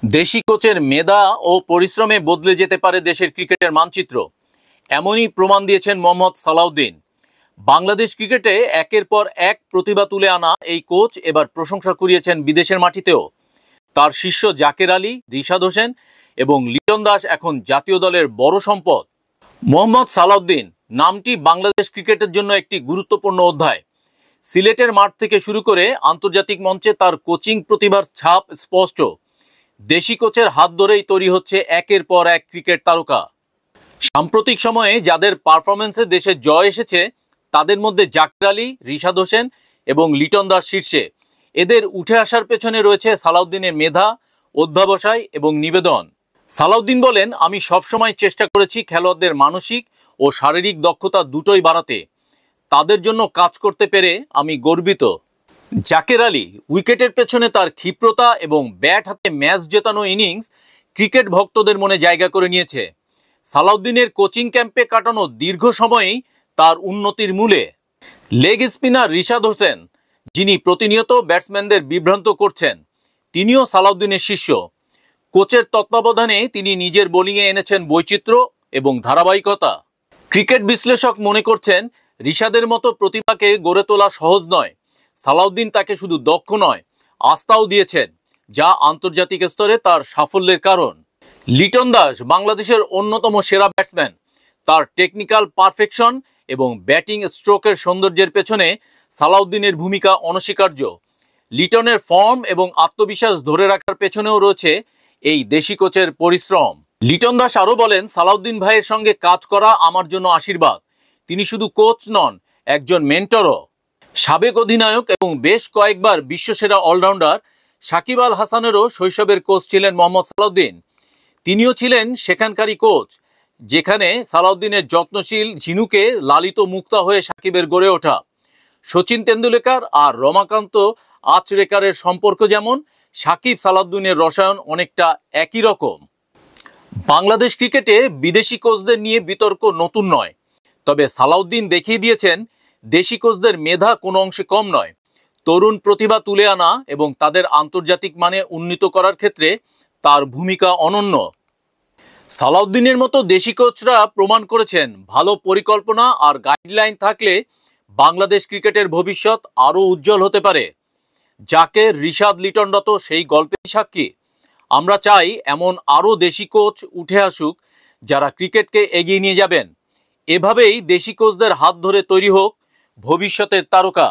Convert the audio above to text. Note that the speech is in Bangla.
দেশি কোচের মেধা ও পরিশ্রমে বদলে যেতে পারে দেশের ক্রিকেটের মানচিত্র, এমনই প্রমাণ দিয়েছেন মোহাম্মদ সালাউদ্দিন। বাংলাদেশ ক্রিকেটে একের পর এক প্রতিভা তুলে আনা এই কোচ এবার প্রশংসা কুড়িয়েছেন বিদেশের মাটিতেও। তার শিষ্য জাকের আলী, রিশাদ হোসেন এবং লিটন দাস এখন জাতীয় দলের বড় সম্পদ। মোহাম্মদ সালাউদ্দিন নামটি বাংলাদেশ ক্রিকেটের জন্য একটি গুরুত্বপূর্ণ অধ্যায়। সিলেটের মাঠ থেকে শুরু করে আন্তর্জাতিক মঞ্চে তার কোচিং প্রতিভার ছাপ স্পষ্ট। দেশি কোচের হাত ধরেই তৈরি হচ্ছে একের পর এক ক্রিকেট তারকা। সাম্প্রতিক সময়ে যাদের পারফরমেন্সে দেশে জয় এসেছে তাদের মধ্যে জাকের আলী, রিশাদ হোসেন এবং লিটন দাস শীর্ষে। এদের উঠে আসার পেছনে রয়েছে সালাউদ্দিনের মেধা, অধ্যবসায় এবং নিবেদন। সালাউদ্দিন বলেন, আমি সবসময় চেষ্টা করেছি খেলোয়াড়দের মানসিক ও শারীরিক দক্ষতা দুটোই বাড়াতে। তাদের জন্য কাজ করতে পেরে আমি গর্বিত। জাকের আলী উইকেটের পেছনে তার ক্ষিপ্রতা এবং ব্যাট হাতে ম্যাচ জেতানো ইনিংস ক্রিকেট ভক্তদের মনে জায়গা করে নিয়েছে। সালাউদ্দিনের কোচিং ক্যাম্পে কাটানো দীর্ঘ সময়েই তার উন্নতির মূলে। লেগ স্পিনার রিশাদ হোসেন, যিনি প্রতিনিয়ত ব্যাটসম্যানদের বিভ্রান্ত করছেন, তিনিও সালাউদ্দিনের শিষ্য। কোচের তত্ত্বাবধানে তিনি নিজের বোলিংয়ে এনেছেন বৈচিত্র্য এবং ধারাবাহিকতা। ক্রিকেট বিশ্লেষক মনে করছেন, রিশাদের মতো প্রতিভাকে গড়ে তোলা সহজ নয়। সালাউদ্দিন তাকে শুধু দক্ষ নয়, আস্থাও দিয়েছেন, যা আন্তর্জাতিক স্তরে তার সাফল্যের কারণ। লিটন দাস বাংলাদেশের অন্যতম সেরা ব্যাটসম্যান। তার টেকনিক্যাল পারফেকশন এবং ব্যাটিং স্ট্রোকের সৌন্দর্যের পেছনে সালাউদ্দিনের ভূমিকা অনস্বীকার্য। লিটনের ফর্ম এবং আত্মবিশ্বাস ধরে রাখার পেছনেও রয়েছে এই দেশি কোচের পরিশ্রম। লিটন দাস আরও বলেন, সালাউদ্দিন ভাইয়ের সঙ্গে কাজ করা আমার জন্য আশীর্বাদ। তিনি শুধু কোচ নন, একজন মেন্টরও। সাবেক অধিনায়ক এবং বেশ কয়েকবার বিশ্বসেরা অলরাউন্ডার সাকিব আল হাসানেরও শৈশবের কোচ ছিলেন মোহাম্মদ সালাউদ্দিন। তিনিও ছিলেন সেখানকারই কোচ, যেখানে সালাউদ্দিনের যত্নশীল ঝিনুকে লালিত মুক্তা হয়ে সাকিবের গড়ে ওঠা। সচিন তেন্ডুলকর আর রমাকান্ত আচরেকারের সম্পর্ক যেমন, সাকিব সালাউদ্দিনের রসায়ন অনেকটা একই রকম। বাংলাদেশ ক্রিকেটে বিদেশি কোচদের নিয়ে বিতর্ক নতুন নয়, তবে সালাউদ্দিন দেখিয়ে দিয়েছেন দেশি কোচদের মেধা কোনো অংশে কম নয়। তরুণ প্রতিভা তুলে আনা এবং তাদের আন্তর্জাতিক মানে উন্নীত করার ক্ষেত্রে তার ভূমিকা অনন্য। সালাউদ্দিনের মতো দেশি কোচরা প্রমাণ করেছেন, ভালো পরিকল্পনা আর গাইডলাইন থাকলে বাংলাদেশ ক্রিকেটের ভবিষ্যৎ আরও উজ্জ্বল হতে পারে। জাকের, রিশাদ, লিটনরা তো সেই গল্পের সাক্ষী। আমরা চাই এমন আরও দেশি কোচ উঠে আসুক, যারা ক্রিকেটকে এগিয়ে নিয়ে যাবেন। এভাবেই দেশি কোচদের হাত ধরে তৈরি হোক ভবিষ্যতের তারকা।